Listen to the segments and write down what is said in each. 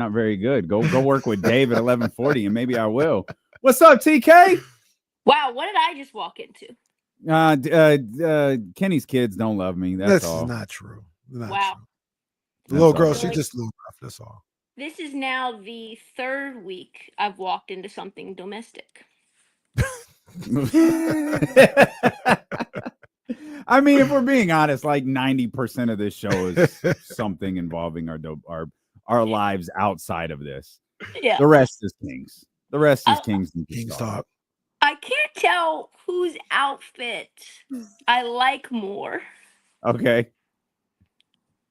not very good. Go work with Dave at 1140, and maybe I will. What's up, TK? Wow, what did I just walk into? Kenny's kids don't love me. This all. is not true. Not wow. true. The little girl, she just a little rough. That's all. This is now the third week I've walked into something domestic. I mean, if we're being honest, like 90% of this show is something involving our lives outside of this. Yeah. The rest is Kings. The rest is Kings talk. I can't tell whose outfit I like more. Okay.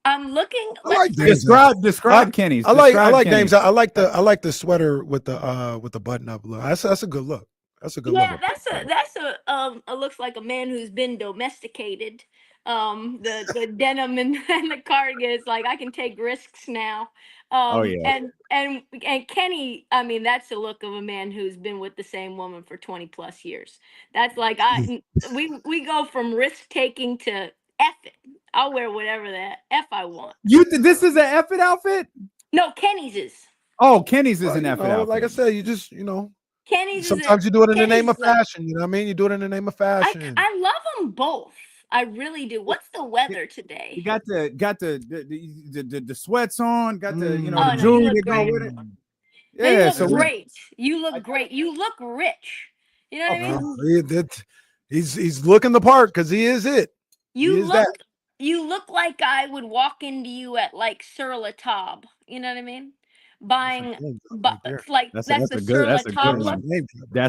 I'm looking. Like describe Kenny's. I like Dame's. I like the sweater with the button up look. That's a good look. That's a good look. Yeah, that's a looks like a man who's been domesticated. The denim and the cardigan is like I can take risks now. And Kenny, I mean, that's the look of a man who's been with the same woman for 20 plus years. That's like we go from risk taking to F it. I'll wear whatever the F I want. This is an F it outfit? No, Kenny's is. Oh, Kenny's is an F it outfit. Like I said, you just Kenny's. Sometimes you do it in the name of fashion. You know what I mean? You do it in the name of fashion. I love them both. I really do. What's the weather today? You got the sweats on. Got the the jewelry to go with it. Yeah, so great. You look great. You look rich. You know what I mean? He's looking the part because he is it. You look like I would walk into you at like Sur La Table. You know what I mean? Buying, that's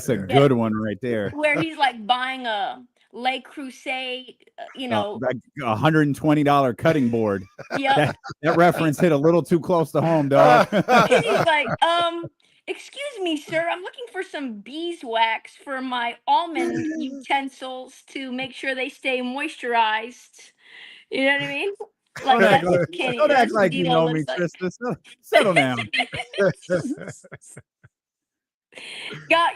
a good one right there. Where he's like buying a Le Creuset, like $120 cutting board. Yeah, that reference hit a little too close to home, dog. He's like, excuse me, sir, I'm looking for some beeswax for my almond utensils to make sure they stay moisturized. You know what I mean? Like don't act like you know me, Trysta. Settle down.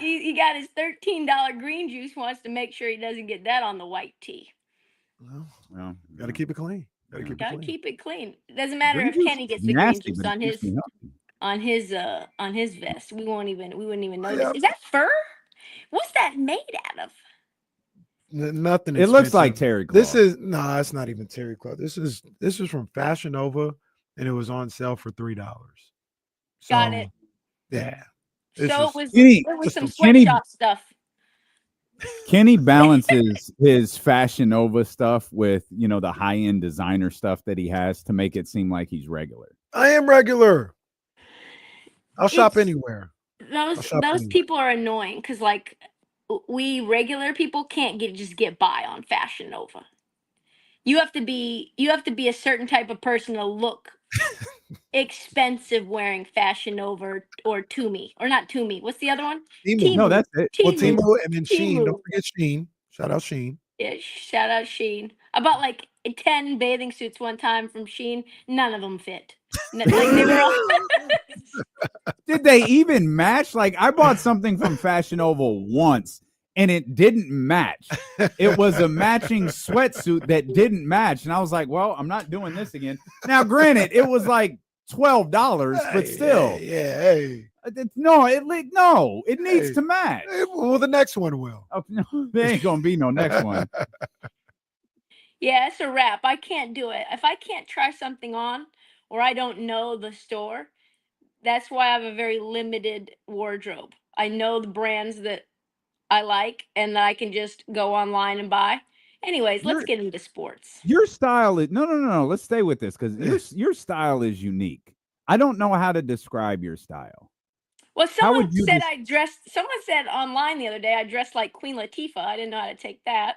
He got his $13 green juice. Wants to make sure he doesn't get that on the white tea. Well, gotta keep it clean. Gotta keep it clean. It doesn't matter if Kenny gets the green juice on his vest. We wouldn't even notice. Is that fur? What's that made out of? Nothing. It looks like terry cloth. It's not even terry cloth. This is from Fashion Nova, and it was on sale for $3. Got it. Yeah. So it was some sweatshop stuff. Kenny balances his Fashion Nova stuff with the high end designer stuff that he has to make it seem like he's regular. I am regular. I'll shop anywhere. Those people are annoying because like. We regular people can't just get by on Fashion Nova. You have to be a certain type of person to look expensive wearing Fashion Nova or Tumi or not Tumi. What's the other one? Temu. No, that's it. Temu. Well, Temu and then Shein. Don't forget Shein. Shout out Shein. Yeah, shout out Shein. I bought like 10 bathing suits one time from Shein. None of them fit. Like they were all. Did they even match? Like I bought something from Fashion Nova once and it didn't match. It was a matching sweatsuit that didn't match. And I was like, well, I'm not doing this again. Now, granted, it was like $12, but still. Hey. It needs to match. Well, the next one will. Oh, no, there ain't going to be no next one. Yeah, it's a wrap. I can't do it. If I can't try something on or I don't know the store, that's why I have a very limited wardrobe. I know the brands that I like and that I can just go online and buy. Anyways, let's get into sports. Your style is no. Let's stay with this because your style is unique. I don't know how to describe your style. Well, someone said online the other day I dressed like Queen Latifah. I didn't know how to take that.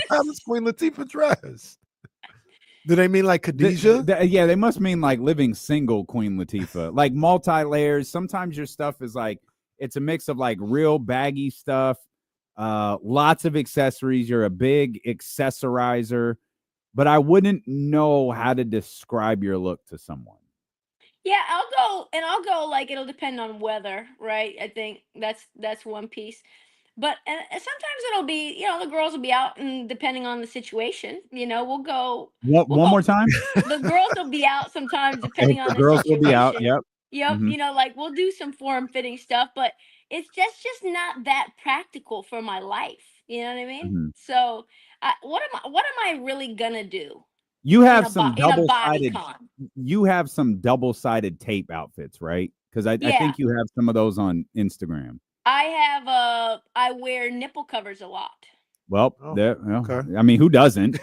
How does Queen Latifah dress? Do they mean like Khadijah? Yeah, they must mean like living single Queen Latifah, like multi-layers. Sometimes your stuff is like, it's a mix of like real baggy stuff, lots of accessories. You're a big accessorizer, but I wouldn't know how to describe your look to someone. Yeah, I'll go like it'll depend on weather, right? I think that's one piece. But sometimes it'll be, the girls will be out, and depending on the situation, we'll go. One more time. The girls will be out sometimes, depending on the girls situation. will be out. Yep. Yep. You know, like we'll do some form-fitting stuff, but it's just not that practical for my life. You know what I mean? So, what am I really gonna do You in have a some in a body double-sided. con? You have some double-sided tape outfits, right? Because I Yeah. think you have some of those on Instagram. I wear nipple covers a lot. Well, okay. I mean, who doesn't?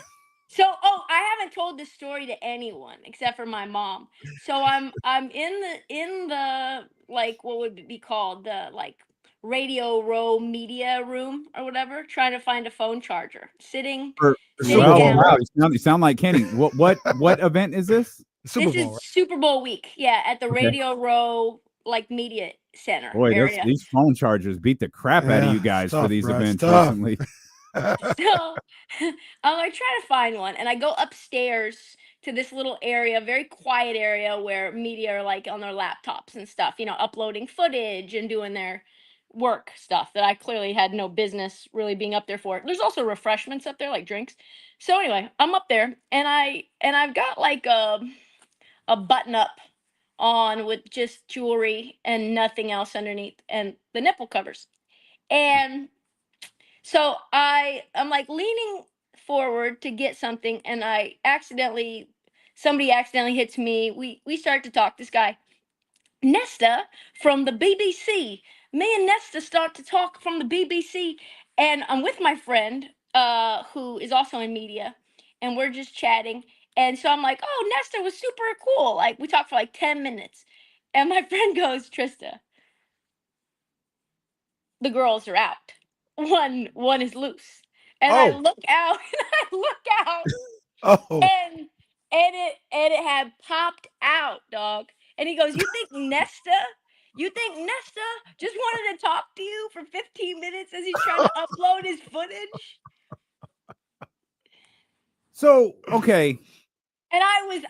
So, I haven't told this story to anyone except for my mom. So I'm in the like what would it be called, the like radio row media room or whatever, trying to find a phone charger. Sitting Super Well, Bowl, down. right? you sound like Kenny. What event is this? Super This Bowl, is right? Super Bowl week. Yeah, at the Okay. Radio Row like media center Boy, area. these phone chargers beat the crap out of Yeah, you guys it's for tough, these bro. It's events tough. recently. So I try to find one, and I go upstairs to this little area, very quiet area where media are like on their laptops and stuff, you know, uploading footage and doing their work stuff that I clearly had no business really being up there for. There's also refreshments up there, like drinks. So anyway, I'm up there, and I've got like a button up on with just jewelry and nothing else underneath, and the nipple covers. And so I'm like leaning forward to get something, and somebody accidentally hits me. We start to talk. This guy, Nesta from the BBC. Me and Nesta start to talk from the BBC, and I'm with my friend, who is also in media, and we're just chatting. And so I'm like, "Oh, Nesta was super cool." Like we talked for like 10 minutes, and my friend goes, "Trista, the girls are out. One is loose." And I Oh, look out, and I look out, oh, and it had popped out, dog. And he goes, You think Nesta just wanted to talk to you for 15 minutes as he's trying to upload his footage?" So, okay. And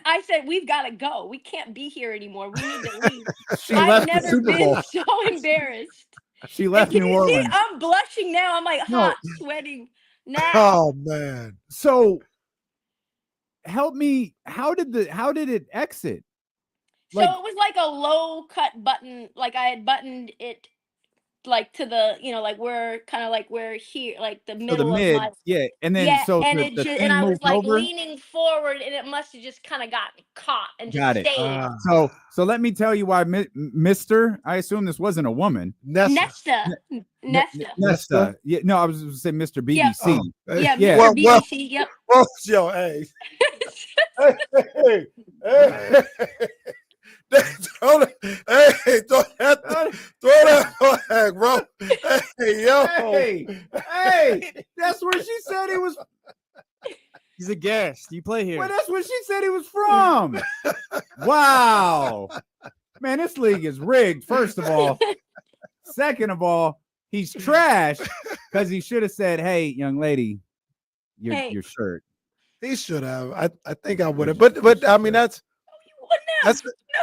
I said, "We've got to go. We can't be here anymore. We need to leave." She I've left the never Super been Bowl. so embarrassed. She And left can New you see? Orleans. I'm blushing now. I'm like No. hot, sweating now. oh man. So, help me. How did it exit? So it was like a low cut button. Like I had buttoned it like to the, like where kind of like where here, like the So the middle of mid, my, yeah, and then yeah, so and the and thing I was moved like over. leaning forward, and it must have just kind of gotten caught and just Got it. stayed. So let me tell you why, Mister. I assume this wasn't a woman. Nesta. Nesta. Yeah, no, I was going to say Mr. Yep. BBC. Yeah, Yeah. Mr. BBC. Yep. Well, yo, hey, hey. Throw that flag, bro. Hey, yo. Hey, that's where she said he was. He's a guest. You play here. Well, that's where she said he was from. Wow. Man, this league is rigged, first of all. Second of all, he's trash because he should have said, "Hey, young lady, your shirt." He should have. I think I would have. But I mean, that's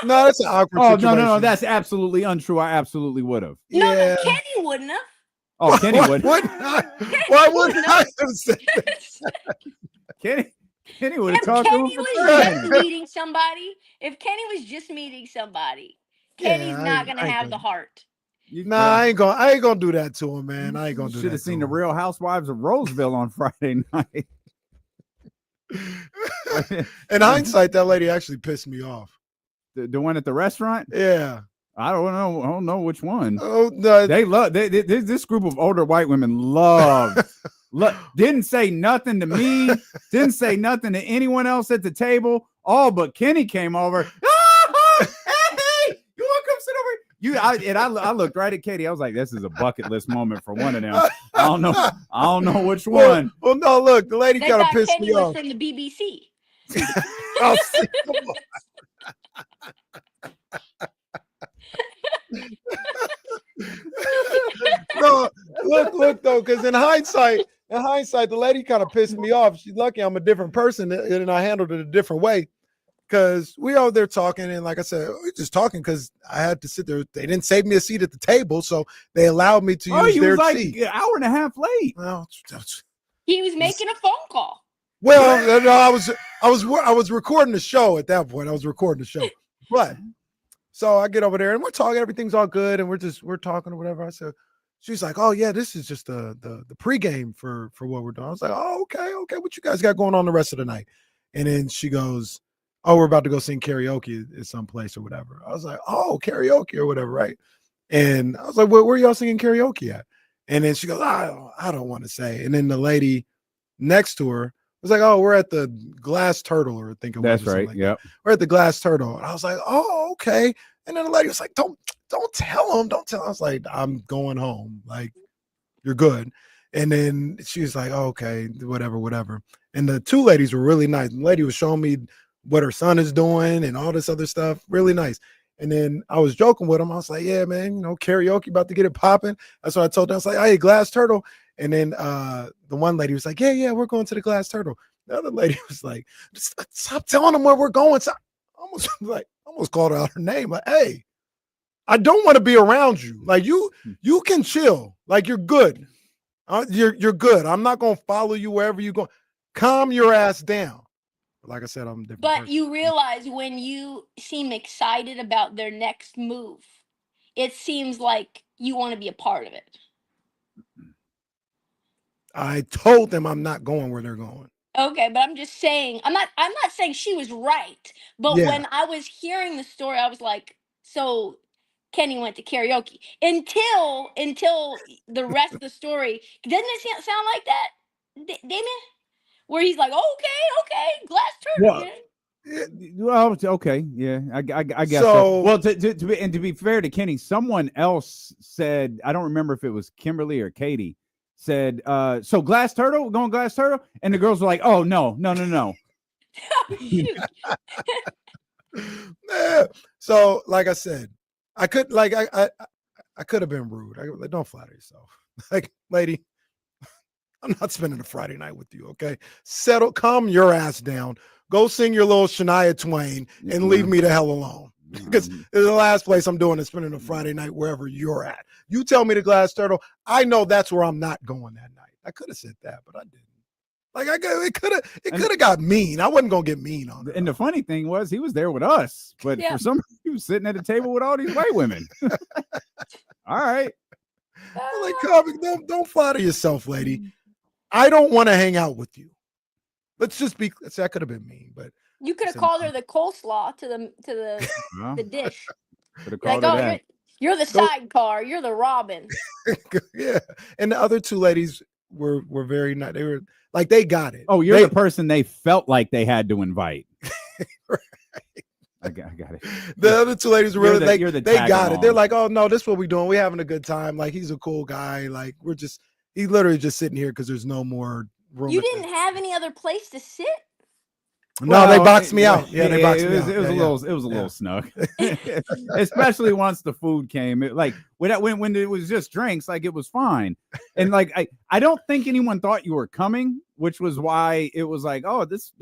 an awkward situation. No. That's absolutely untrue. I absolutely would have. No, Kenny wouldn't have. Oh, Kenny would. Why wouldn't I have said that? Kenny would have If talked to him Kenny for was 30 just minutes. meeting somebody, Kenny's not gonna have the heart. Nah, I ain't gonna do that to him, man. I ain't gonna do that. Should have seen the Real Housewives of Roseville on Friday night. In hindsight, that lady actually pissed me off. The one at the restaurant? Yeah. I don't know which one. Oh no. They love this group of older white women didn't say nothing to me, didn't say nothing to anyone else at the table. All but Kenny came over. Hey, you want to come sit over? I looked right at Katie. I was like, this is a bucket list moment for one of them. I don't know which one. Well, no, look, the lady They kind of thought pissed Kenny me was off. from the BBC. No, look though, because in hindsight, the lady kind of pissed me off. She's lucky I'm a different person, and I handled it a different way. Because we over there talking, and like I said, we're just talking because I had to sit there. They didn't save me a seat at the table, so they allowed me to use their seat. An hour and a half late. Well, He was making a phone call. no, I was recording the show at that point. I was recording the show, but So I get over there and we're talking, everything's all good, and we're talking or whatever. I said, she's like, oh yeah, this is just the pregame for what we're doing. I was like, oh, okay, what you guys got going on the rest of the night? And then she goes, oh, we're about to go sing karaoke at some place or whatever. I was like, oh, karaoke or whatever, right? And I was like, where are y'all singing karaoke at? And then she goes, I don't want to say. And then the lady next to her was like, oh, we're at the Glass Turtle, or I think it was. That's right. Like yep. We're at the Glass Turtle. And I was like, oh, okay. And then the lady was like, don't tell him. Don't tell him. I was like, I'm going home. Like, you're good. And then she was like, oh, okay, whatever. And the two ladies were really nice. The lady was showing me what her son is doing and all this other stuff. Really nice. And then I was joking with him. I was like, yeah, man, karaoke about to get it popping. That's what I told them. I was like, hey, Glass Turtle. And then the one lady was like, yeah, we're going to the Glass Turtle. The other lady was like, stop telling them where we're going. So I almost called out her name. Like, hey, I don't want to be around you. Like, you can chill. Like, you're good. You're good. I'm not going to follow you wherever you go. Calm your ass down. Like I said, I'm different. But person. you realize when you seem excited about their next move, it seems like you want to be a part of it. I told them I'm not going where they're going. Okay, but I'm just saying, I'm not saying she was right. But when I was hearing the story, I was like, so Kenny went to karaoke until the rest of the story. Doesn't it sound like that, Damien? Where he's like, okay, Glass Turtle. Well, okay, yeah, I guess so. Well, to be fair to Kenny, someone else said, I don't remember if it was Kimberly or Katie, said, so Glass Turtle, we're going Glass Turtle, and the girls were like, oh no. So, like I said, I could have been rude. Don't flatter yourself. Like, lady, I'm not spending a Friday night with you, okay? Calm your ass down. Go sing your little Shania Twain and leave me the hell alone. Because the last place I'm doing is spending a Friday night wherever you're at. You tell me the Glass Turtle, I know that's where I'm not going that night. I could have said that, but I didn't. Like, it could have got mean. I wasn't gonna get mean on it. And the funny thing was, he was there with us, but for some reason, he was sitting at a table with all these white women. All right. Like, don't flatter yourself, lady. I don't want to hang out with you. Let's say I could have been mean, but you could have called her the coleslaw to the dish. Like, you're the sidecar, you're the Robin. Yeah. And the other two ladies were very nice. They were like, they got it. Oh, you're the person they felt like they had to invite. Right. I got it. The other two ladies were really they got it. They're like, oh no, this is what we're doing. We're having a good time. Like, he's a cool guy. Like, he's literally just sitting here because there's no more room. You didn't have any other place to sit? No, they boxed me out. Yeah, they boxed me out. It was a little snug, especially once the food came. When it was just drinks, like, it was fine. And like, I don't think anyone thought you were coming, which was why it was like, oh, this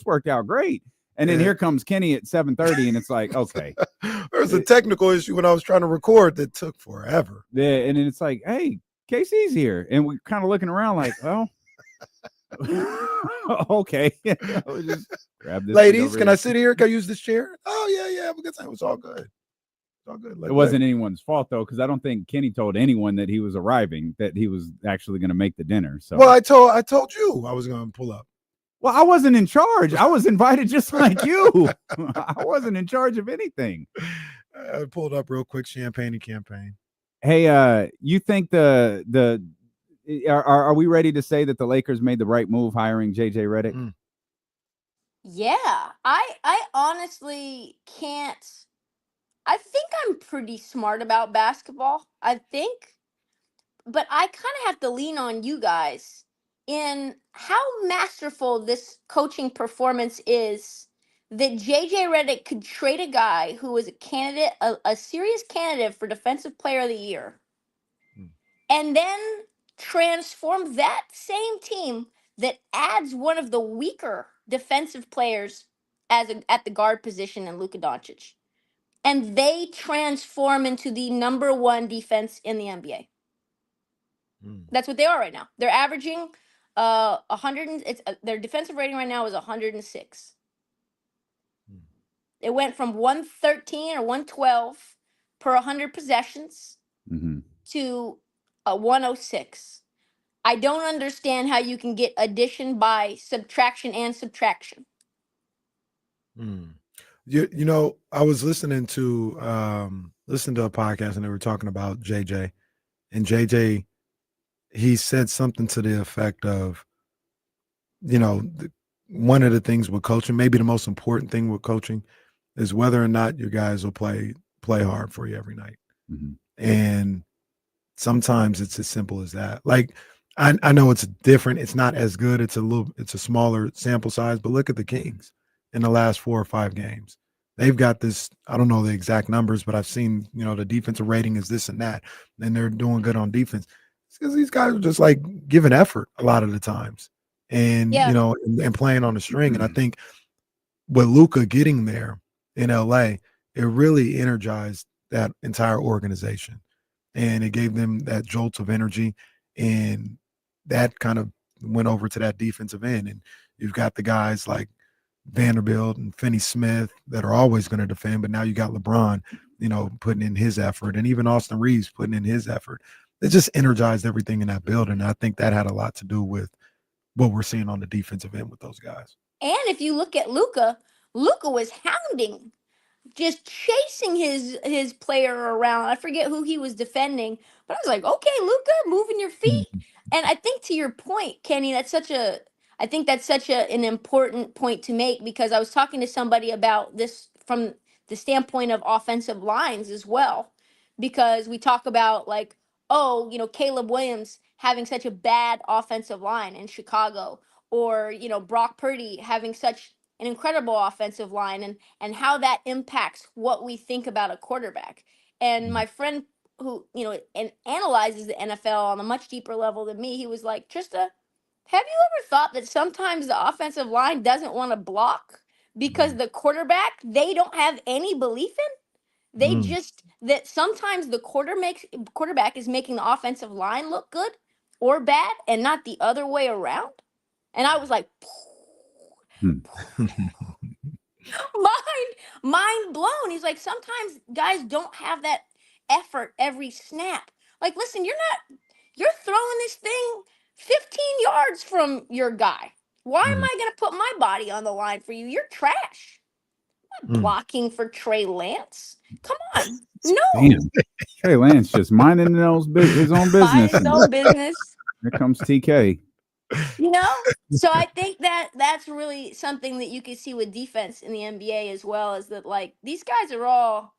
worked out great. And then here comes Kenny at 7:30, and it's like, okay. There was a technical issue when I was trying to record that took forever. Yeah, and then it's like, hey, Casey's here, and we're kind of looking around like, well. Okay. Just grab this. Ladies, can I sit here? Can I use this chair? Oh yeah, have a good time. It was all good. It wasn't anyone's fault though, because I don't think Kenny told anyone that he was arriving, that he was actually going to make the dinner. So, well, I told you I was going to pull up. Well, I wasn't in charge. I was invited just like you. I wasn't in charge of anything. I pulled up real quick. Champagne and campaign. Hey, you think are we ready to say that the Lakers made the right move hiring JJ Redick? Yeah, I honestly can't. I think I'm pretty smart about basketball. I think, but I kind of have to lean on you guys in how masterful this coaching performance is. That JJ Redick could trade a guy who was a candidate, a serious candidate for Defensive Player of the Year, and then transform that same team that adds one of the weaker defensive players at the guard position in Luka Doncic, and they transform into the number one defense in the NBA. That's what they are right now. They're averaging 100. Their defensive rating right now is 106. It went from 113 or 112 per 100 possessions to a 106. I don't understand how you can get addition by subtraction and subtraction. You know, I was listening to a podcast and they were talking about JJ, and JJ, he said something to the effect of, you know, one of the things with coaching, maybe the most important thing with coaching, is whether or not your guys will play hard for you every night. And sometimes it's as simple as that. Like, I know it's different. It's not as good. It's a smaller sample size, but look at the Kings in the last 4 or 5 games. They've got this, I don't know the exact numbers, but I've seen, you know, the defensive rating is this and that, and they're doing good on defense. It's because these guys are just like giving effort a lot of the times and, you know, and playing on the string. And I think with Luka getting there in LA, it really energized that entire organization. And it gave them that jolt of energy. And that kind of went over to that defensive end. And you've got the guys like Vanderbilt and Finney Smith that are always going to defend, but now you got LeBron, you know, putting in his effort, and even Austin Reeves putting in his effort. It just energized everything in that building. And I think that had a lot to do with what we're seeing on the defensive end with those guys. And if you look at Luka was hounding, just chasing his player around. I forget who he was defending, but I was like, okay, Luka, moving your feet. And I think to your point, Kenny, that's such an important point to make, because I was talking to somebody about this from the standpoint of offensive lines as well, because we talk about like, oh, you know, Caleb Williams having such a bad offensive line in Chicago, or, you know, Brock Purdy having such an incredible offensive line, and how that impacts what we think about a quarterback. And my friend who, you know, and analyzes the NFL on a much deeper level than me, he was like, Trysta, have you ever thought that sometimes the offensive line doesn't want to block because the quarterback, they don't have any belief in? They just, that sometimes the quarterback is making the offensive line look good or bad and not the other way around. And I was like, mind blown. He's like, sometimes guys don't have that effort every snap. Like, listen, you're throwing this thing 15 yards from your guy. Why am I going to put my body on the line for you? You're trash. I'm not blocking for Trey Lance. Come on. No. Damn. Trey Lance just minding his own business. Mind his own business. Here comes TK. You know, so I think that's really something that you can see with defense in the NBA as well, is that like these guys are all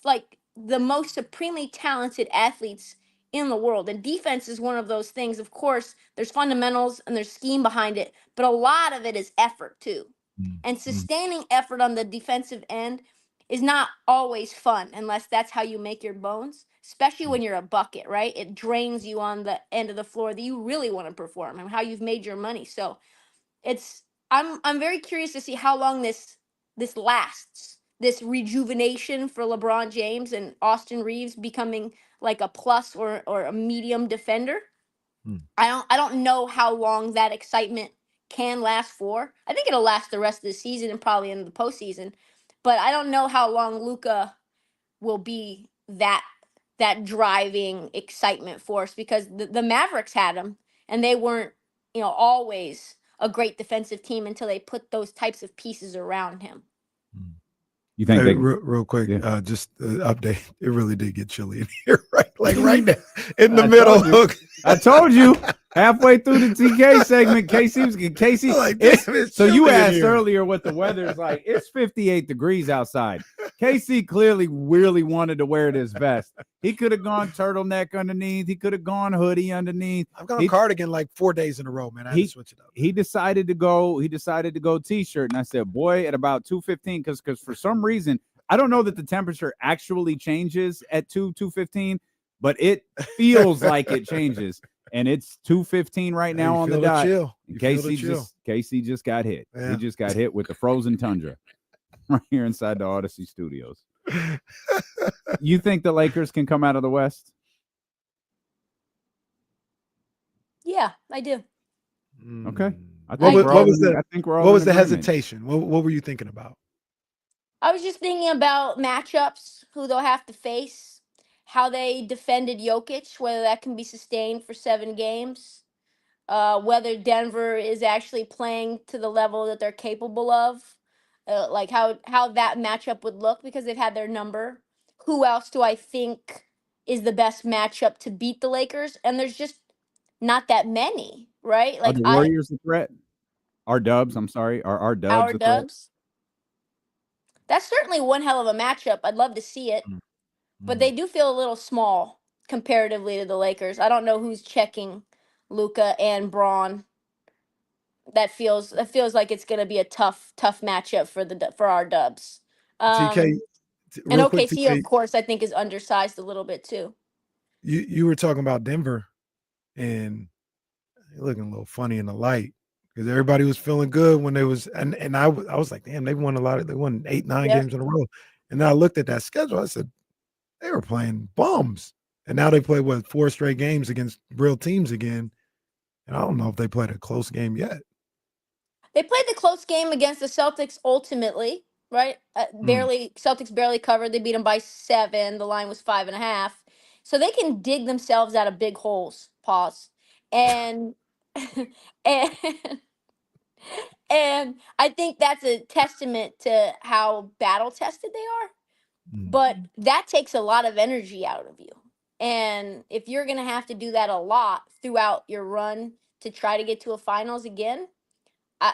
like the most supremely talented athletes in the world, and defense is one of those things. Of course, there's fundamentals and there's scheme behind it, but a lot of it is effort too. And sustaining effort on the defensive end is not always fun unless that's how you make your bones, especially when you're a bucket, right? It drains you on the end of the floor that you really want to perform and how you've made your money. So I'm very curious to see how long this lasts, this rejuvenation for LeBron James and Austin Reeves becoming like a plus or a medium defender. I don't know how long that excitement can last for. I think it'll last the rest of the season and probably into the postseason, but I don't know how long Luka will be that driving excitement force, because the Mavericks had him and they weren't, you know, always a great defensive team until they put those types of pieces around him. You think real quick, just update. It really did get chilly in here, right? Like right now in the middle. I told you halfway through the TK segment, Casey. Like, so you asked earlier what the weather is like. It's 58 degrees outside. Casey clearly really wanted to wear this vest. He could have gone turtleneck underneath. He could have gone hoodie underneath. I've gone cardigan like 4 days in a row, man. I had to switch it up. He decided to go t-shirt, and I said, boy, at about 2:15, because for some reason, I don't know that the temperature actually changes at 2:15, but it feels like it changes. And it's 2:15 right now on the dot. Casey just got hit. Yeah. He just got hit with the frozen tundra right here inside the Odyssey Studios. You think the Lakers can come out of the West? Yeah, I do. Okay. What was the hesitation? What were you thinking about? I was just thinking about matchups, who they'll have to face, how they defended Jokic, whether that can be sustained for 7 games, whether Denver is actually playing to the level that they're capable of, like how that matchup would look because they've had their number. Who else do I think is the best matchup to beat the Lakers? And there's just not that many, right? Are Like the Warriors a threat? Our Dubs, I'm sorry. Are our Dubs our a threat? Dubs. That's certainly one hell of a matchup. I'd love to see it, but they do feel a little small comparatively to the Lakers. I don't know who's checking Luca and Braun. That feels like it's going to be a tough matchup for our Dubs. TK, And real quick, OKC, of TK, course, I think is undersized a little bit too. you were talking about Denver, and you're looking a little funny in the light because everybody was feeling good when they was, and I was like, damn, they won a lot of, they won 8, 9 Yep. games in a row, and then I looked at that schedule, I said they were playing bums, and now they play 4 straight games against real teams again, and I don't know if they played a close game yet. They played the close game against the Celtics ultimately, right? Celtics barely covered. They beat them by 7. The line was 5.5. So they can dig themselves out of big holes. Pause. And and and I think that's a testament to how battle tested they are. But that takes a lot of energy out of you. And if you're going to have to do that a lot throughout your run to try to get to a finals again,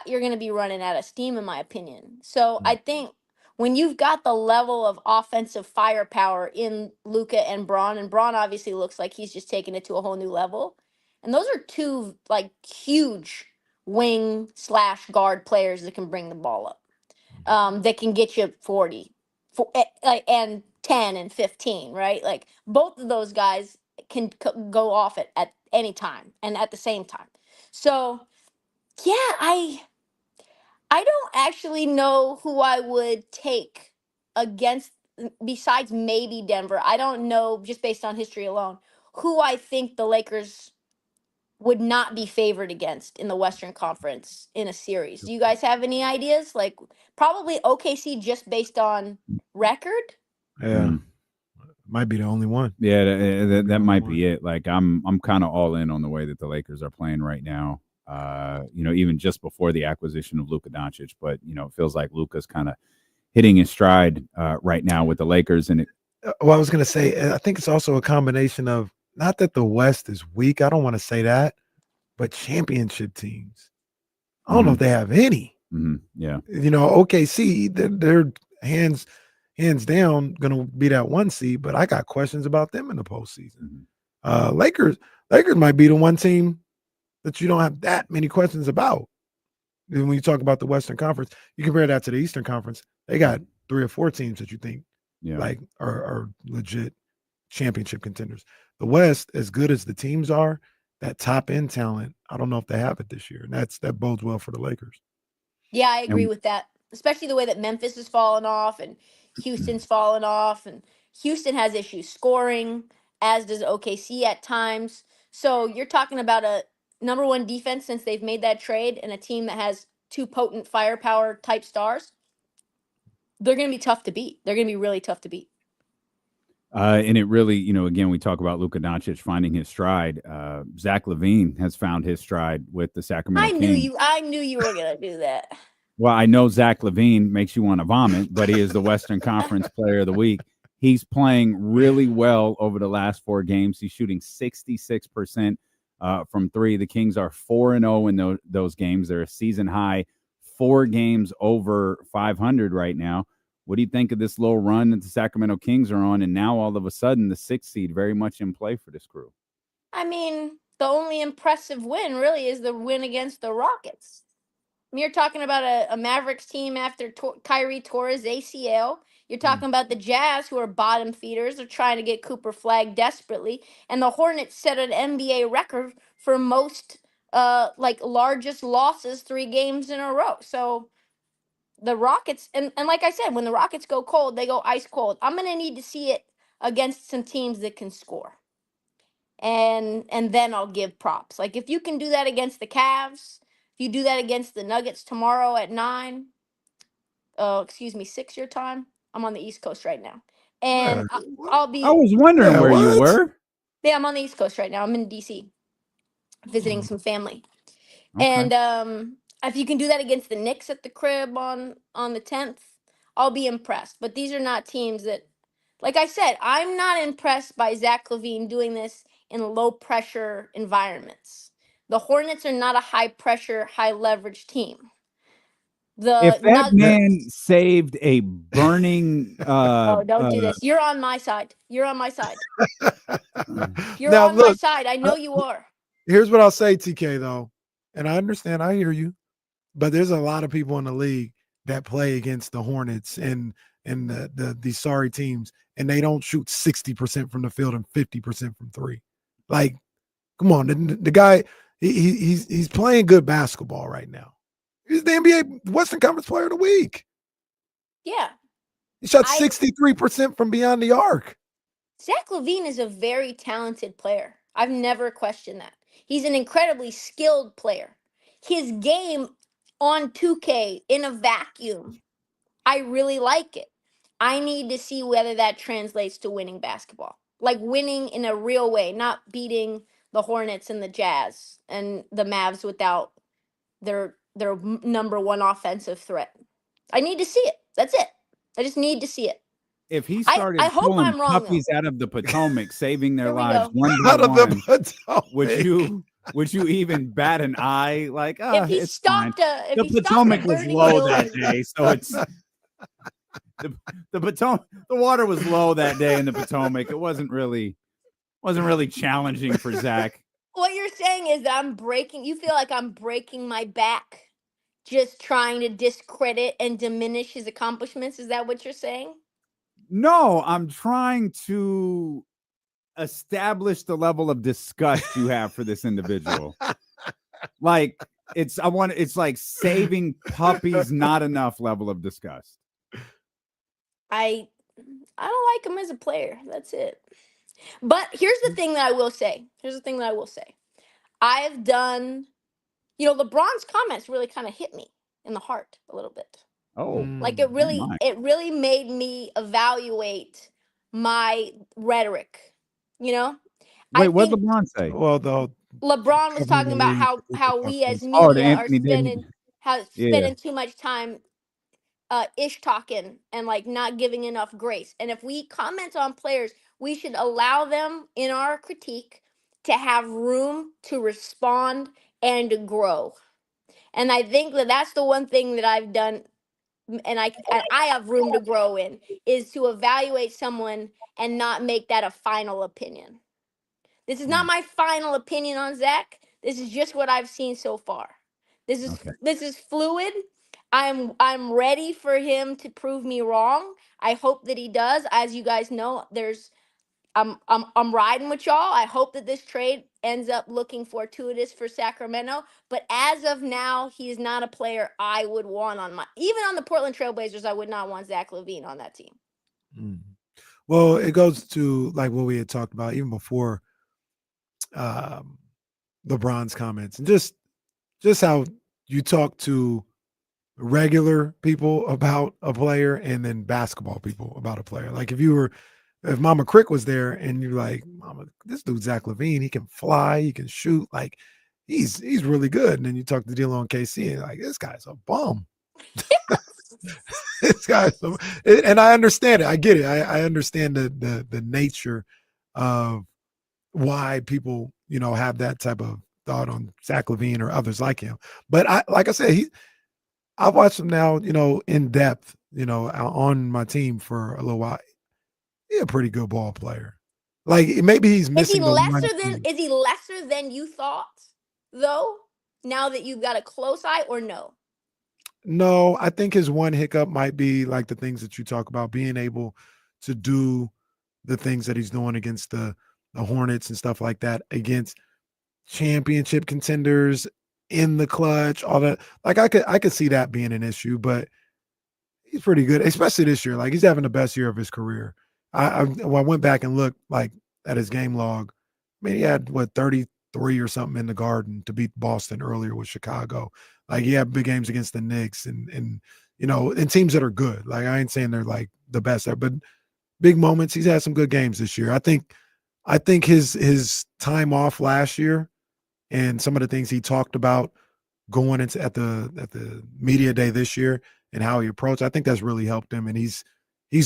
you're going to be running out of steam, in my opinion. So I think when you've got the level of offensive firepower in Luca and Braun obviously looks like he's just taking it to a whole new level. And those are 2 like huge wing/guard players that can bring the ball up. That can get you 40 and 10 and 15, right? Like both of those guys can go off at any time and at the same time. So yeah, I don't actually know who I would take against besides maybe Denver. I don't know just based on history alone who I think the Lakers would not be favored against in the Western Conference in a series. Do you guys have any ideas? Like probably OKC just based on record. Yeah, might be the only one. Yeah, that might be it. Like I'm kind of all in on the way that the Lakers are playing right now. Even just before the acquisition of Luka Doncic, but it feels like Luka's kind of hitting his stride right now with the Lakers. And well, I was going to say, I think it's also a combination of not that the West is weak. I don't want to say that, but championship teams. I don't know if they have any. Yeah, OKC, they're hands down going to be that 1 seed, but I got questions about them in the postseason. Lakers might be the one team that you don't have that many questions about. And when you talk about the Western Conference, you compare that to the Eastern Conference, they got 3 or 4 teams that you think like are legit championship contenders. The West, as good as the teams are, that top end talent, I don't know if they have it this year. And that bodes well for the Lakers. Yeah, I agree with that. Especially the way that Memphis has fallen off and Houston's fallen off. And Houston has issues scoring, as does OKC at times. So you're talking about a number 1 defense since they've made that trade and a team that has 2 potent firepower type stars. They're going to be tough to beat. They're going to be really tough to beat. And it really, again, we talk about Luka Doncic finding his stride. Zach LaVine has found his stride with the Sacramento Kings. I knew you were going to do that. Well, I know Zach LaVine makes you want to vomit, but he is the Western Conference Player of the Week. He's playing really well over the last 4 games. He's shooting 66% from 3. The Kings are 4-0 in those games. They're a season high 4 games over 500 right now. What do you think of this little run that the Sacramento Kings are on? And now all of a sudden, the 6th seed very much in play for this crew. I mean, the only impressive win really is the win against the Rockets. You're talking about a Mavericks team after Kyrie tore his ACL. You're talking about the Jazz, who are bottom feeders. They're trying to get Cooper flagged desperately. And the Hornets set an NBA record for most, largest losses 3 games in a row. So the Rockets, and like I said, when the Rockets go cold, they go ice cold. I'm going to need to see it against some teams that can score. And then I'll give props. Like if you can do that against the Cavs, if you do that against the Nuggets tomorrow at 9, 6 your time. I'm on the East Coast right now, and I'll be. I was wondering where you were. Yeah, I'm on the East Coast right now. I'm in DC visiting some family. Okay. And if you can do that against the Knicks at the crib on the 10th, I'll be impressed. But these are not teams that, like I said, I'm not impressed by Zach LaVine doing this in low pressure environments. The Hornets are not a high pressure, high leverage team. If that man saved a burning don't do this. You're on my side. You're on my side. You're now, on my side. I know you are. Here's what I'll say, TK, though. And I understand, I hear you. But there's a lot of people in the league that play against the Hornets and the sorry teams, and they don't shoot 60% from the field and 50% from three. Like, come on, the guy, he's playing good basketball right now. He's the NBA Western Conference Player of the Week. Yeah. He shot 63% from beyond the arc. Zach LaVine is a very talented player. I've never questioned that. He's an incredibly skilled player. His game on 2K in a vacuum, I really like it. I need to see whether that translates to winning basketball. Like winning in a real way, not beating the Hornets and the Jazz and the Mavs without their number one offensive threat. I need to see it. That's it. I just need to see it. If he started pulling puppies out of the Potomac, saving their lives one by one, would you even bat an eye? Like, if he stopped the Potomac was low that day, so it's the Potomac. The water was low that day in the Potomac. It wasn't really challenging for Zach. What you're saying is that you feel like I'm breaking my back just trying to discredit and diminish his accomplishments. Is that what you're saying? No, I'm trying to establish the level of disgust you have for this individual. Like it's like saving puppies, not enough level of disgust. I don't like him as a player. That's it. But here's the thing that I will say. I've done, LeBron's comments really kind of hit me in the heart a little bit. Oh, like it really made me evaluate my rhetoric. Wait, what did LeBron say? Well, though, LeBron was talking about how we as media are spending too much time ish talking and like not giving enough grace. And if we comment on players, we should allow them in our critique to have room to respond and to grow. And I think that that's the one thing that I've done, and I have room to grow in, is to evaluate someone and not make that a final opinion. This is not my final opinion on Zach. This is just what I've seen so far. This is fluid. I'm ready for him to prove me wrong. I hope that he does. As you guys know, I'm riding with y'all. I hope that this trade ends up looking fortuitous for Sacramento. But as of now, he is not a player I would want even on the Portland Trailblazers. I would not want Zach LaVine on that team. Well, it goes to like what we had talked about even before LeBron's comments, and just how you talk to regular people about a player and then basketball people about a player. Like if Mama Krick was there and you're like, Mama, this dude Zach LaVine, he can fly, he can shoot, like he's really good. And then you talk to D'Lo on KC and like, this guy's a bum. This guy's and I understand it. I get it. I understand the nature of why people, have that type of thought on Zach LaVine or others like him. But like I said, I've watched him now, in depth, on my team for a little while. He's a pretty good ball player. Like maybe he's missing. Is he lesser than you thought, though? Now that you've got a close eye, or no? No, I think his one hiccup might be like the things that you talk about, being able to do the things that he's doing against the Hornets and stuff like that, against championship contenders in the clutch, all that. Like I could see that being an issue, but he's pretty good, especially this year. Like he's having the best year of his career. I went back and looked like at his game log. I mean, he had 33 or something in the Garden to beat Boston earlier with Chicago. Like he had big games against the Knicks and and teams that are good. Like, I ain't saying they're like the best there, but big moments. He's had some good games this year. I think his time off last year and some of the things he talked about going into at the media day this year and how he approached, I think that's really helped him. And he's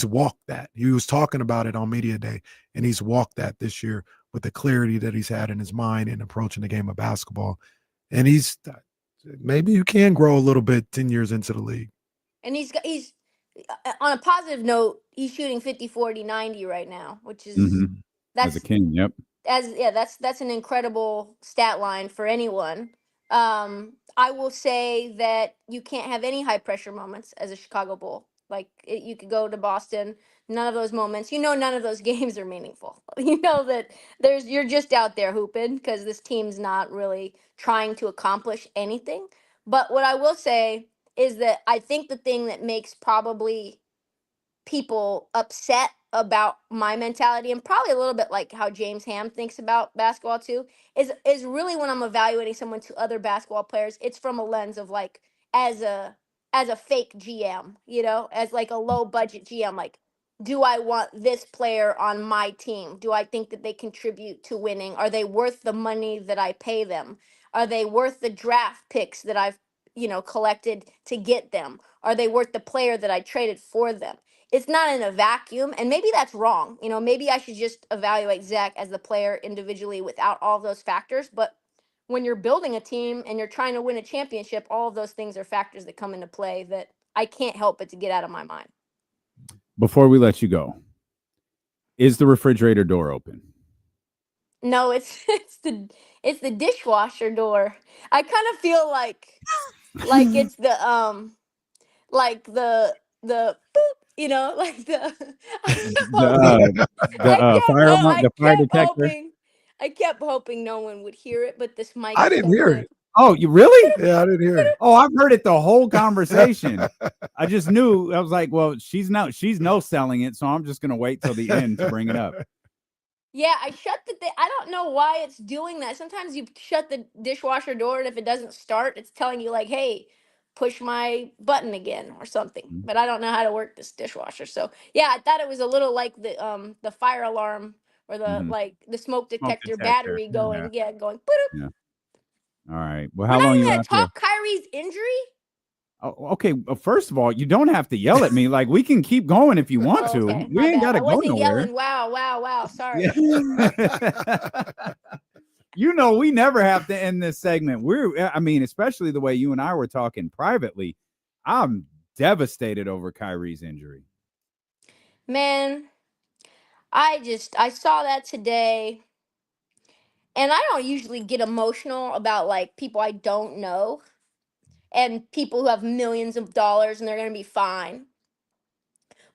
walked that. He was talking about it on media day, and he's walked that this year with the clarity that he's had in his mind in approaching the game of basketball. And maybe you can grow a little bit 10 years into the league. And he's on a positive note, he's shooting 50, 40, 90 right now, which is as a king. Yep. That's an incredible stat line for anyone. I will say that you can't have any high pressure moments as a Chicago Bull. Like, you could go to Boston, none of those moments, none of those games are meaningful. You know that you're just out there hooping because this team's not really trying to accomplish anything. But what I will say is that I think the thing that makes probably people upset about my mentality, and probably a little bit like how James Ham thinks about basketball too, is really when I'm evaluating someone to other basketball players, it's from a lens of like, as a fake GM, as like a low budget GM, like, do I want this player on my team? Do I think that they contribute to winning? Are they worth the money that I pay them? Are they worth the draft picks that I've collected to get them? Are they worth the player that I traded for them? It's not in a vacuum, and maybe that's wrong. Maybe I should just evaluate Zach as the player individually without all of those factors. But when you're building a team and you're trying to win a championship, all of those things are factors that come into play that I can't help but to get out of my mind. Before we let you go, is the refrigerator door open? No, it's the dishwasher door. I kind of feel like it's the the boop, like the fire detector. I kept hoping no one would hear it, but this mic. I didn't hear it. Oh, you really? Yeah, I didn't hear it. Oh, I've heard it the whole conversation. I just knew. I was like, well, she's no selling it, so I'm just gonna wait till the end to bring it up. Yeah, I shut the thing. I don't know why it's doing that. Sometimes you shut the dishwasher door, and if it doesn't start, it's telling you like, "Hey, push my button again" or something. But I don't know how to work this dishwasher. So yeah, I thought it was a little like the fire alarm or the the smoke detector battery going, going. Yeah. All right. Well, We're how not long even you gonna have talk Kyrie's injury? Oh, okay. Well, first of all, you don't have to yell at me. Like, we can keep going if you want to. Okay, We ain't got to go nowhere. Yelling, wow. Sorry. We never have to end this segment. Especially the way you and I were talking privately. I'm devastated over Kyrie's injury. Man, I saw that today. And I don't usually get emotional about like people I don't know and people who have millions of dollars and they're going to be fine.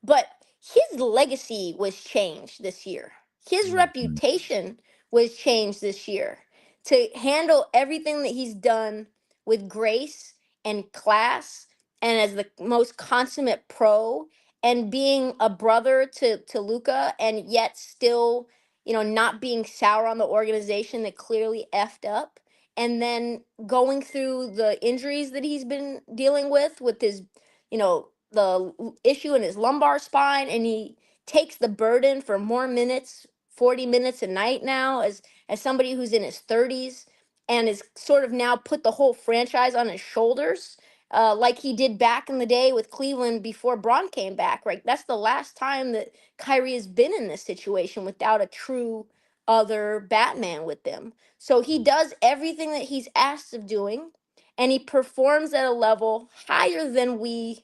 But his legacy was changed this year. His reputation was changed this year. To handle everything that he's done with grace and class and as the most consummate pro and being a brother to Luca and yet still, not being sour on the organization that clearly effed up, and then going through the injuries that he's been dealing with his, the issue in his lumbar spine, and he takes the burden for more minutes, 40 minutes a night now, as somebody who's in his 30s and is sort of now put the whole franchise on his shoulders, like he did back in the day with Cleveland before Braun came back, right? That's the last time that Kyrie has been in this situation without a true other Batman with them. So he does everything that he's asked of doing, and he performs at a level higher than we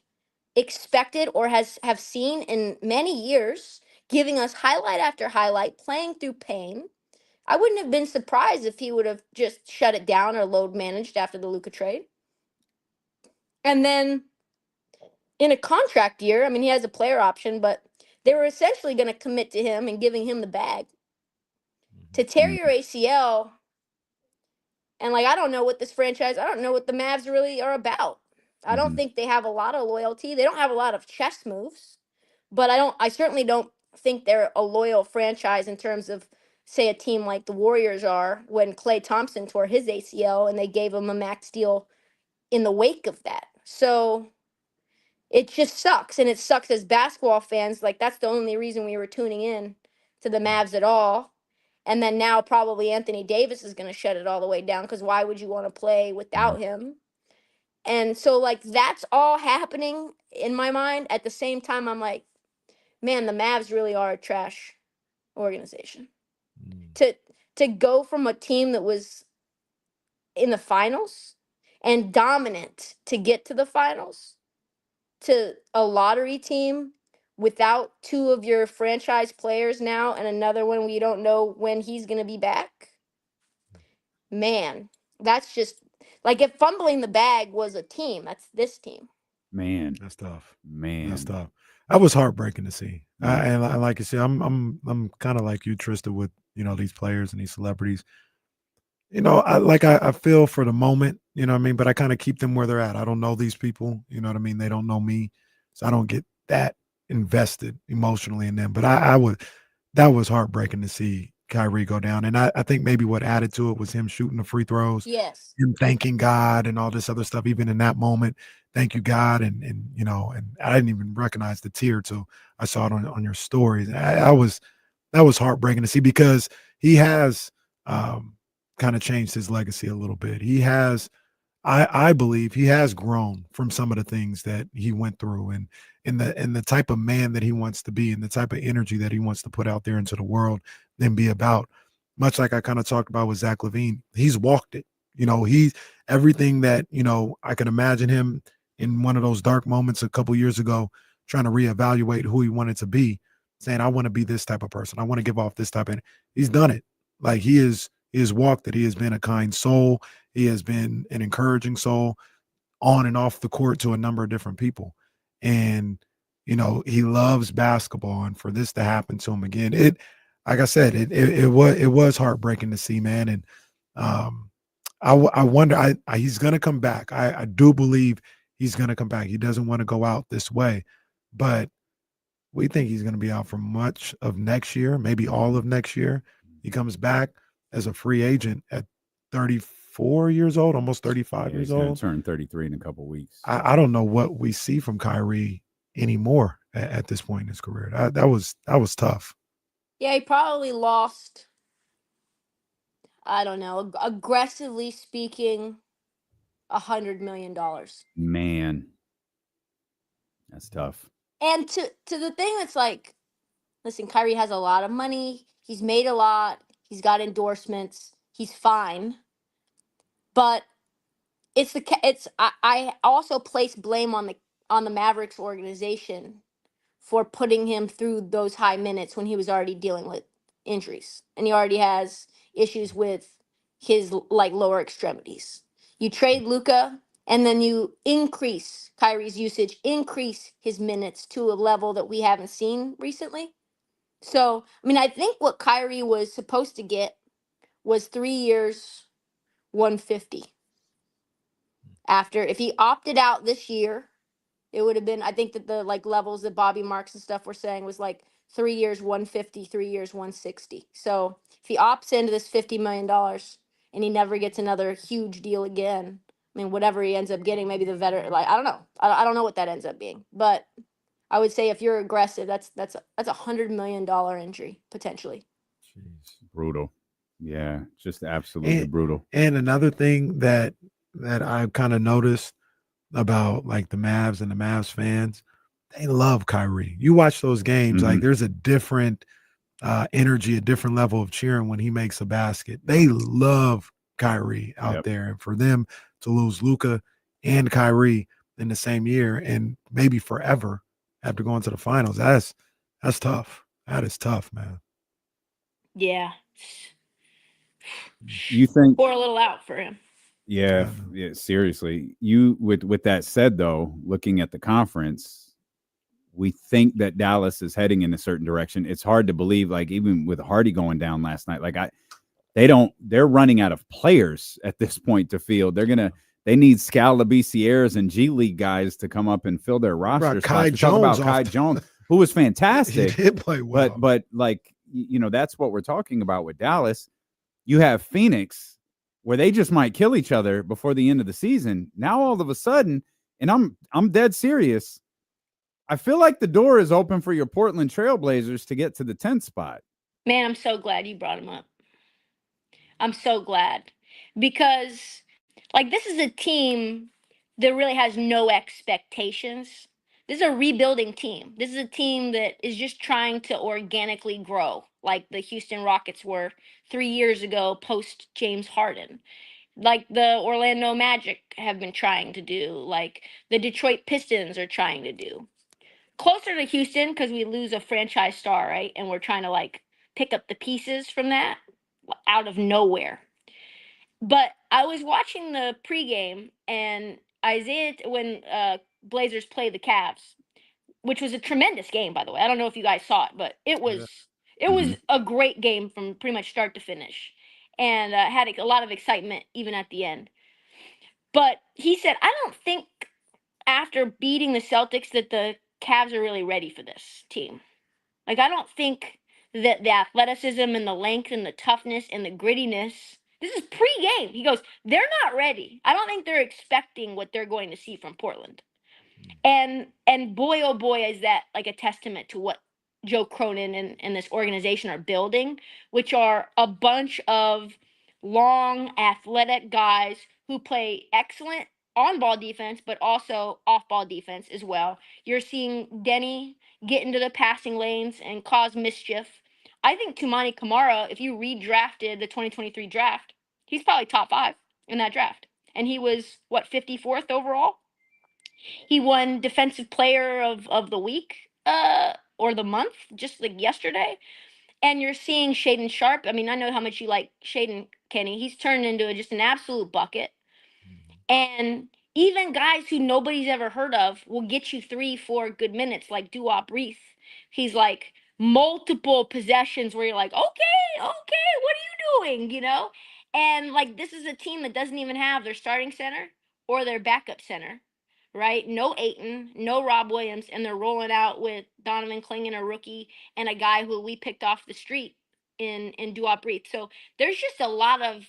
expected or have seen in many years, giving us highlight after highlight, playing through pain. I wouldn't have been surprised if he would have just shut it down or load managed after the Luka trade. And then in a contract year, he has a player option, but they were essentially going to commit to him and giving him the bag. To tear your ACL, and I don't know what I don't know what the Mavs really are about. I don't think they have a lot of loyalty. They don't have a lot of chess moves, but I certainly don't think they're a loyal franchise in terms of, say, a team like the Warriors are when Klay Thompson tore his ACL and they gave him a max deal in the wake of that. So it just sucks. And it sucks as basketball fans. Like, that's the only reason we were tuning in to the Mavs at all. And then now probably Anthony Davis is going to shut it all the way down, because why would you want to play without him? And so, like, that's all happening in my mind. At the same time, I'm like, man, the Mavs really are a trash organization. To go from a team that was in the finals and dominant to get to the finals to a lottery team without two of your franchise players now and another one we don't know when he's going to be back. Man, that's just like, if fumbling the bag was a team, that's this team. Man, That's tough. man, That's tough. That was heartbreaking to see. And like you said, I'm kind of like you, Trysta, with these players and these celebrities. I feel for the moment, you know what I mean, but I kind of keep them where they're at. I don't know these people, you know what I mean. They don't know me, so I don't get that invested emotionally in them. But that was heartbreaking to see Kyrie go down, and I think maybe what added to it was him shooting the free throws, Yes, him thanking God and all this other stuff. Even in that moment, thank you, God, and I didn't even recognize the tear till I saw it on your stories. That was heartbreaking to see, because he has kind of changed his legacy a little bit. He has, I believe, he has grown from some of the things that he went through, and the type of man that he wants to be, and the type of energy that he wants to put out there into the world and be about. Much like I kind of talked about with Zach LaVine, he's walked it. He's everything that I can imagine him in one of those dark moments a couple years ago, trying to reevaluate who he wanted to be, saying, I want to be this type of person. I want to give off this type of. He's done it. Like, he has walked it. He has been a kind soul. He has been an encouraging soul on and off the court to a number of different people. And, he loves basketball. And for this to happen to him again, like I said, it was heartbreaking to see, man. And I wonder, he's going to come back. I do believe he's going to come back. He doesn't want to go out this way, but we think he's going to be out for much of next year, maybe all of next year. He comes back as a free agent at 34 years old, almost 35 years old. Turn 33 in a couple of weeks. I don't know what we see from Kyrie anymore at this point in his career. That was tough. Yeah, he probably lost, I don't know, aggressively speaking, $100 million. Man, that's tough. And to the thing that's like, listen, Kyrie has a lot of money. He's made a lot. He's got endorsements. He's fine. But I also place blame on the Mavericks organization for putting him through those high minutes when he was already dealing with injuries, and he already has issues with his lower extremities. You trade Luka, and then you increase Kyrie's usage, increase his minutes to a level that we haven't seen recently. So, I mean, I think what Kyrie was supposed to get was 3 years, 150. After, if he opted out this year, it would have been, I think that the levels that Bobby Marks and stuff were saying was 3 years, 150, 3 years, 160. So if he opts into this $50 million and he never gets another huge deal again, I mean, whatever he ends up getting, maybe the veteran, I don't know. I don't know what that ends up being, but I would say if you're aggressive, that's $100 million injury potentially. Jeez, brutal. Yeah, just absolutely brutal. And another thing that I've kind of noticed about the Mavs and the Mavs fans, they love Kyrie. You watch those games, there's a different energy, a different level of cheering when he makes a basket. They love Kyrie out there, and for them to lose Luka and Kyrie in the same year and maybe forever after going to the finals, that's tough. That is tough, man. Yeah. You think pour a little out for him? Yeah, seriously. You with that said, though, looking at the conference, we think that Dallas is heading in a certain direction. It's hard to believe, even with Hardy going down last night, they're running out of players at this point to field. They need Scalabiciers and G League guys to come up and fill their roster. Kai Jones, who was fantastic. He did play well. But that's what we're talking about with Dallas. You have Phoenix, where they just might kill each other before the end of the season. Now all of a sudden, and I'm dead serious, I feel like the door is open for your Portland Trailblazers to get to the 10th spot. Man, I'm so glad you brought him up. I'm so glad because, like, this is a team that really has no expectations. This is a rebuilding team. This is a team that is just trying to organically grow, like the Houston Rockets were 3 years ago post James Harden, like the Orlando Magic have been trying to do, like the Detroit Pistons are trying to do. Closer to Houston because we lose a franchise star, right? And we're trying to like pick up the pieces from that out of nowhere. But I was watching the pregame and Isaiah when Blazers played the Cavs, which was a tremendous game, by the way. I don't know if you guys saw it, but it was a great game from pretty much start to finish, and had a lot of excitement even at the end. But he said, I don't think after beating the Celtics that the Cavs are really ready for this team. Like, I don't think that the athleticism and the length and the toughness and the grittiness, this is pre-game. He goes, they're not ready. I don't think they're expecting what they're going to see from Portland. And boy, oh boy, is that like a testament to what Joe Cronin and this organization are building, which are a bunch of long, athletic guys who play excellent on-ball defense, but also off-ball defense as well. You're seeing Denny get into the passing lanes and cause mischief. I think Tumani Kamara, if you redrafted the 2023 draft, he's probably top 5 in that draft. And he was, what, 54th overall? He won Defensive Player of the Week or the month, just like yesterday. And you're seeing Shaden Sharp. I mean, I know how much you like Shaden, Kenny. He's turned into just an absolute bucket. And even guys who nobody's ever heard of will get you 3-4 good minutes, like Duop Reith. He's like multiple possessions where you're like, okay, what are you doing? You know? And like, this is a team that doesn't even have their starting center or their backup center, right? No Ayton, no Rob Williams, and they're rolling out with Donovan Clingan, a rookie, and a guy who we picked off the street in Duop Reith. So there's just a lot of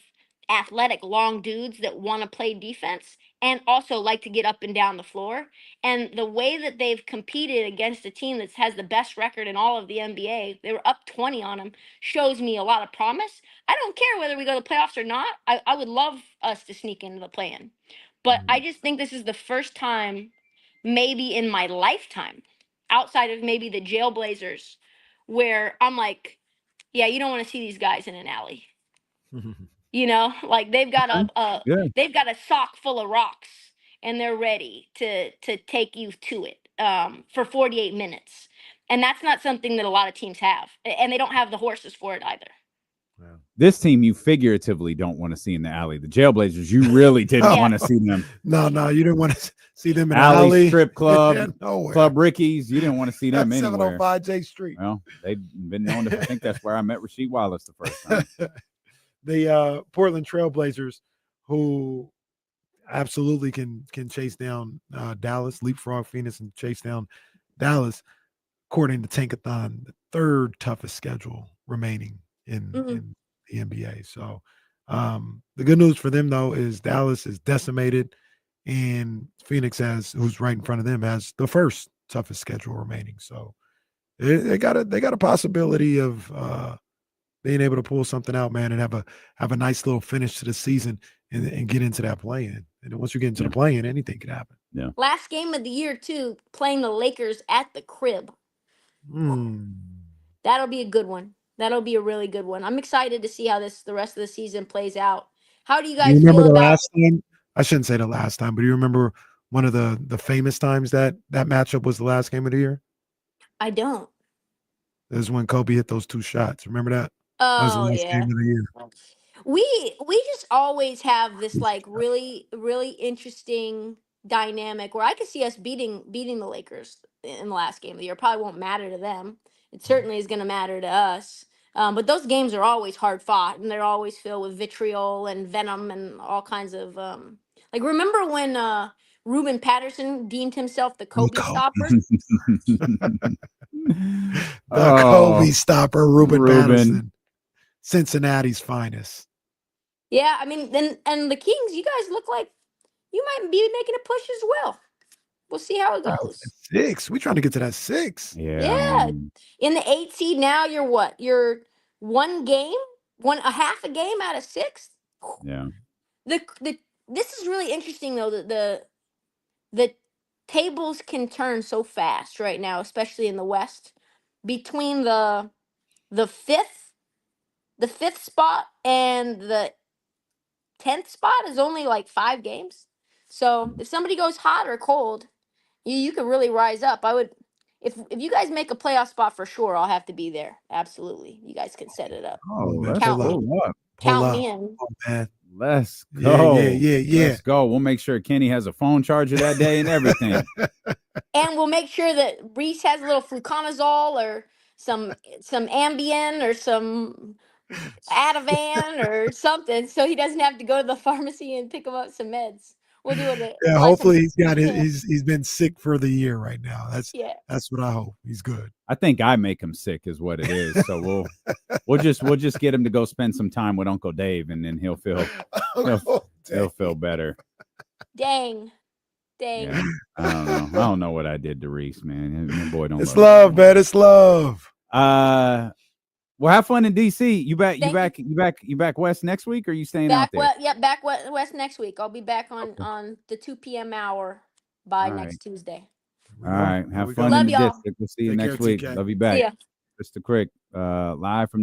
athletic long dudes that want to play defense and also like to get up and down the floor. And the way that they've competed against a team that has the best record in all of the NBA, they were up 20 on them, shows me a lot of promise. I don't care whether we go to playoffs or not. I would love us to sneak into the play-in. But I just think this is the first time maybe in my lifetime, outside of maybe the Jailblazers, where I'm like, yeah, you don't want to see these guys in an alley. You know, like they've got a sock full of rocks and they're ready to take you to it for 48 minutes. And that's not something that a lot of teams have. And they don't have the horses for it either. Wow. This team you figuratively don't want to see in the alley. The Jailblazers, you really didn't want to see them. No, you didn't want to see them in alley strip club, Club Ricky's. You didn't want to see them anywhere. 705 J Street. Well, they've been known to. I think that's where I met Rasheed Wallace the first time. The Portland Trailblazers, who absolutely can chase down Dallas, leapfrog Phoenix, and chase down Dallas, according to Tankathon, the 3rd toughest schedule remaining in the NBA. So the good news for them, though, is Dallas is decimated, and Phoenix who's right in front of them, has the 1st toughest schedule remaining. So they got a possibility of being able to pull something out, man, and have a nice little finish to the season and get into that play-in. And once you get into the play-in, anything can happen. Yeah. Last game of the year, too, playing the Lakers at the crib. That'll be a good one. That'll be a really good one. I'm excited to see how the rest of the season plays out. How do you guys remember feel the about last time? I shouldn't say the last time, but do you remember one of the famous times that matchup was the last game of the year? I don't. This is when Kobe hit those 2 shots. Remember that? That was the last game of the year. We just always have this like really, really interesting dynamic where I could see us beating the Lakers in the last game of the year. Probably won't matter to them. It certainly is going to matter to us. But those games are always hard fought, and they're always filled with vitriol and venom and all kinds of like. Remember when Ruben Patterson deemed himself the Kobe stopper? The Kobe stopper, Ruben Patterson, Cincinnati's finest. Yeah, I mean, and the Kings, you guys look like you might be making a push as well. We'll see how it goes. 6. We trying to get to that 6. Yeah. In the 8 seed now, you're what? You're a half a game out of 6. Yeah. This is really interesting though. The tables can turn so fast right now, especially in the West. Between the fifth spot and the 10th spot is only like 5 games. So if somebody goes hot or cold, you could really rise up. I would, if you guys make a playoff spot for sure, I'll have to be there. Absolutely, you guys can set it up. Oh, man, Count pull me, up. count me in. Oh, man. Let's go. Yeah. Let's go. We'll make sure Kenny has a phone charger that day and everything. And we'll make sure that Reese has a little fluconazole or some Ambien or some Ativan or something, so he doesn't have to go to the pharmacy and pick him up some meds. We'll do it. Yeah, hopefully he's got it. He's been sick for the year right now. That's what I hope. He's good. I think I make him sick is what it is. So we'll just get him to go spend some time with Uncle Dave, and then he'll feel better. Dang. Yeah, I don't know what I did to Reese, man. My boy don't. It's love, man. It's love. Well, have fun in DC. You back west next week, or are you staying out there? Back west next week. I'll be back on the 2 p.m. hour by next Tuesday. All right. Have fun in the district. We'll see you next week. Love you back. Trysta Krick, live from the